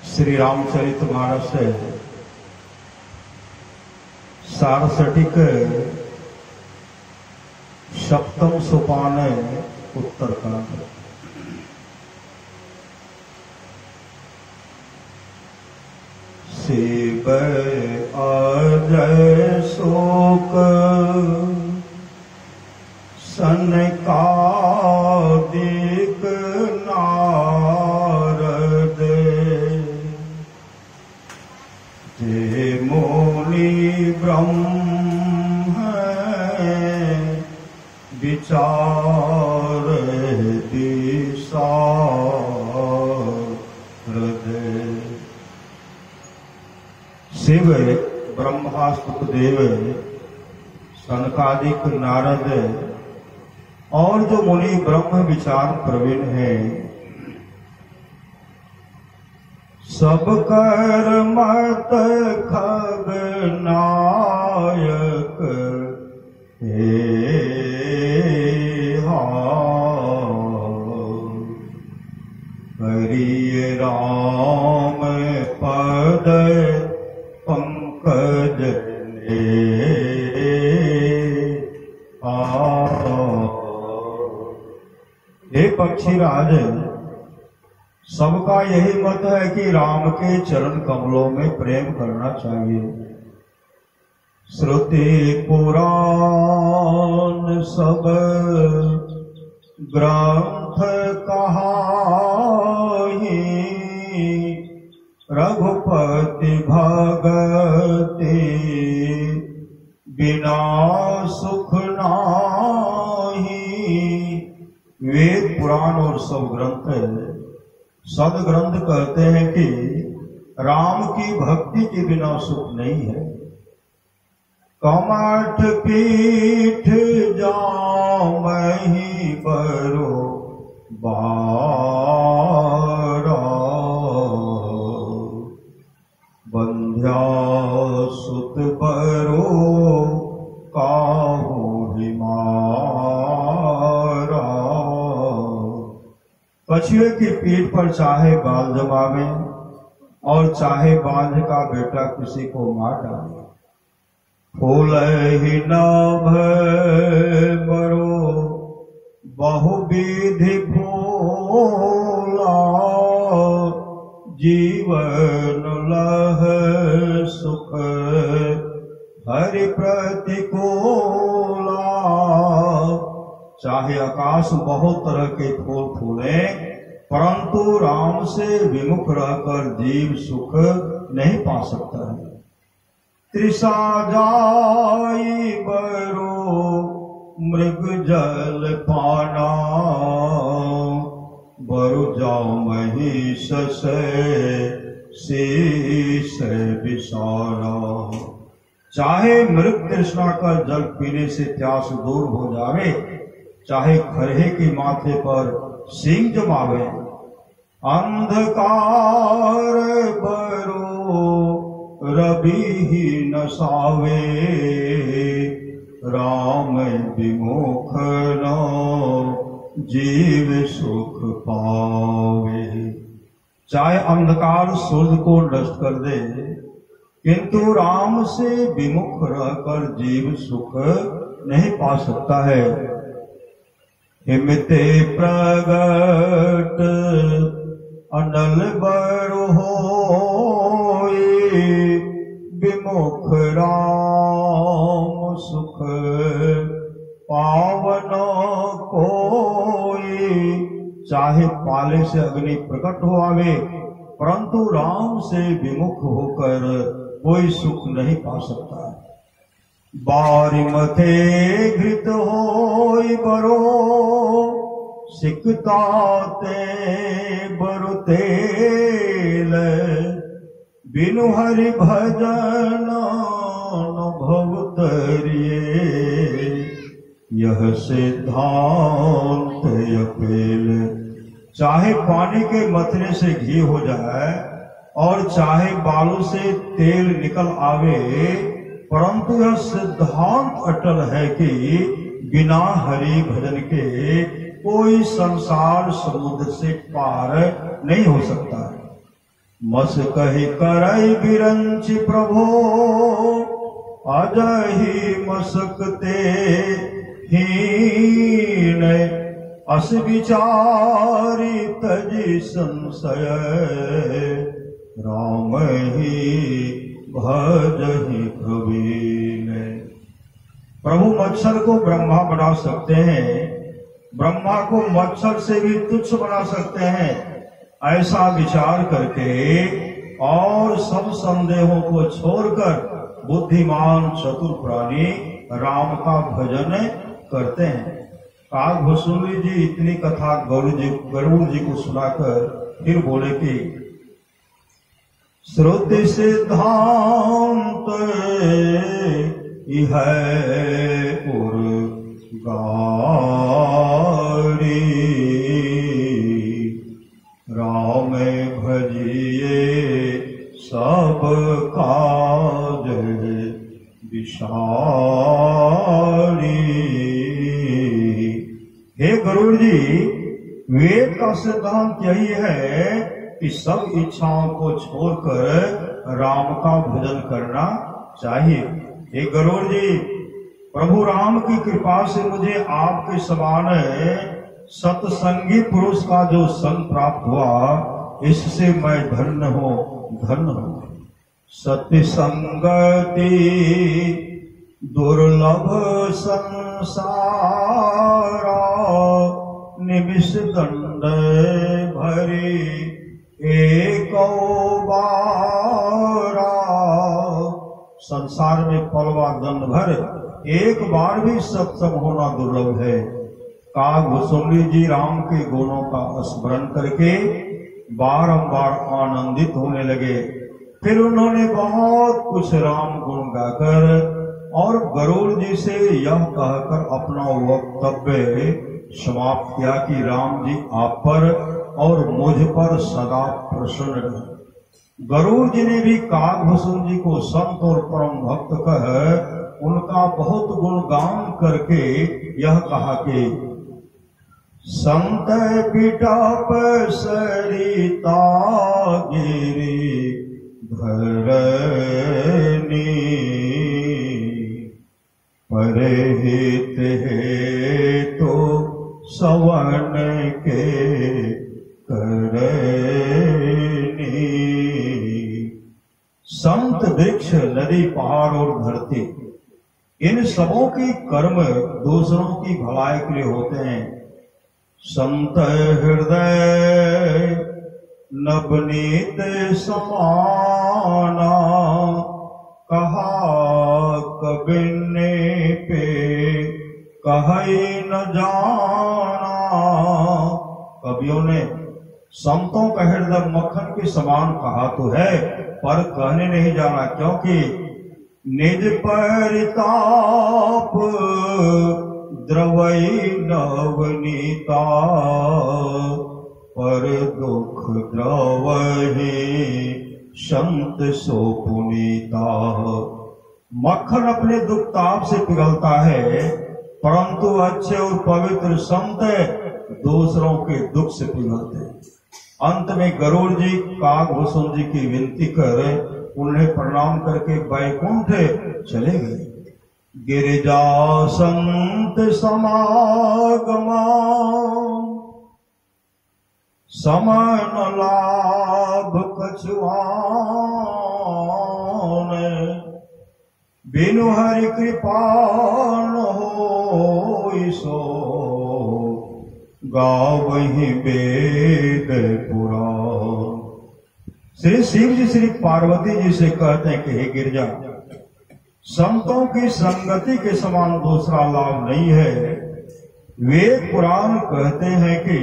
श्री रामचरितमानस सारसठिक सप्तम सोपान उत्तरकांड। शिव अजय शोक सनकादिक नारद जे मुनि ब्रह्म विचार दिशा हृदय। शिव ब्रह्मास्तुत देव सनकादिक नारद और जो मुनि ब्रह्म विचार प्रवीण है, सब कर मत खग नायक हे हरि राम पद पंकज हे पक्षीराज, सबका यही मत है कि राम के चरण कमलों में प्रेम करना चाहिए। श्रुति पुराण सब ग्रंथ कहाहि, रघुपति भगति बिना सुख नाही। वेद पुराण और सब ग्रंथ सदग्रंथ कहते हैं कि राम की भक्ति के बिना सुख नहीं है। कमठ पीठ जामहि बरो बारा, बंध्या सुत बरो काहू हिमारा। कछुए की पीठ पर चाहे बाल जमावे और चाहे बांझ का बेटा किसी को मार डाले। फूल ही नभ बरो बहुविधि फूला, जीवन लह सुख हरि प्रतिकूला। चाहे आकाश में बहुत तरह के फूल फूले, परंतु राम से विमुख रहकर जीव सुख नहीं पा सकता है। तृषा जाई बरो मृग जल पाना, बरु जाओ महिष से शीश विसारा। चाहे मृग तृष्णा कर जल पीने से प्यास दूर हो जावे, चाहे खरहे के माथे पर सींग जमावे। अंधकार बरो रवि ही नसावे, राम विमुख न जीव सुख पावे। चाहे अंधकार सूर्य को नष्ट कर दे, किंतु राम से विमुख रहकर जीव सुख नहीं पा सकता है। हिमते प्रगट अनल बरु होई, विमुख राम सुख पावन कोई। चाहे पाले से अग्नि प्रकट हो आवे, परंतु राम से विमुख होकर कोई सुख नहीं पा सकता। बारी मथे घृत होई बरो, सिकताते बरु तेल। बिनु हरि भजन अनुभव तरिए, यह सिद्धांत अपेल। चाहे पानी के मथने से घी हो जाए और चाहे बालों से तेल निकल आवे, परंतु यह सिद्धांत अटल है कि बिना हरि भजन के कोई संसार समुद्र से पार नहीं हो सकता है। मस कहि करई बिरंच प्रभो अजहि मसकते हीन अस विचारी तजि संशय राम ही भजहि प्रवीण। प्रभु मच्छर को ब्रह्मा बना सकते हैं, ब्रह्मा को मच्छर से भी तुच्छ बना सकते हैं, ऐसा विचार करके और सब संदेहों को छोड़कर बुद्धिमान चतुर प्राणी राम का भजन करते हैं। काकभूषुंडी जी इतनी कथा गरुड़ जी को सुनाकर फिर बोले कि श्रुति सिद्धांत यह उर गारी राम भजिए सब काज विशाली। हे गरुड़ जी, वेद का सिद्धांत यही है कि सब इच्छाओं को छोड़कर राम का भजन करना चाहिए। हे गरुड़ जी, प्रभु राम की कृपा से मुझे आपके समान सत्संगी पुरुष का जो संग प्राप्त हुआ, इससे मैं धन्य हूँ, धन्य हूँ। सत्य संगति दुर्लभ संसारा निमिष दंड भरी एक बारा। संसार में पलवा दंड भर एक बार भी सत्संग होना दुर्लभ है। काकभूषुंडी जी राम के गुणों का स्मरण करके बारंबार आनंदित होने लगे। फिर उन्होंने बहुत कुछ राम गुण गाकर और गरुड़ जी से यह कहकर अपना वक्तव्य समाप्त किया कि राम जी आप पर और मुझ पर सदा प्रसन्न रहे। गरुड़ जी ने भी काकभूषुंडी जी को संत और परम भक्त कह उनका बहुत गुणगान करके यह कहा कि संत बिटप सरिता गिरी धरनी परहित हेतु सवन के करनी। संत वृक्ष नदी पहाड़ और धरती, इन सबों की कर्म दूसरों की भलाई के लिए होते हैं। संत हृदय नवनीत समाना कहा कबिने पे कहे न जाना। कवियों ने संतों का हृदय मक्खन के समान कहा तो है, पर कहने नहीं जाना, क्योंकि निज परिताप द्रवई नवनीता पर दुख द्रवही संत सो पुनीता। मक्खन अपने दुख ताप से पिघलता है, परंतु अच्छे और पवित्र संत दूसरों के दुख से पिघलते हैं। अंत में गरुड़ जी काकभूषुंडी जी की विनती कर उन्हें प्रणाम करके बैकुंठ चले गए। गिरिजा संत समागमा समन लाभ कछुआन बिनु हरि कृपा न होई सो गावहि वेद पुराण। श्री शिव जी श्री पार्वती जी से कहते हैं कि हे गिरिजा, संतों की संगति के समान दूसरा लाभ नहीं है। वेद पुराण कहते हैं कि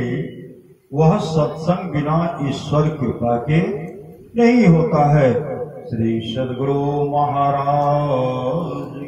वह सत्संग बिना ईश्वर कृपा के नहीं होता है। श्री सद्गुरु महाराज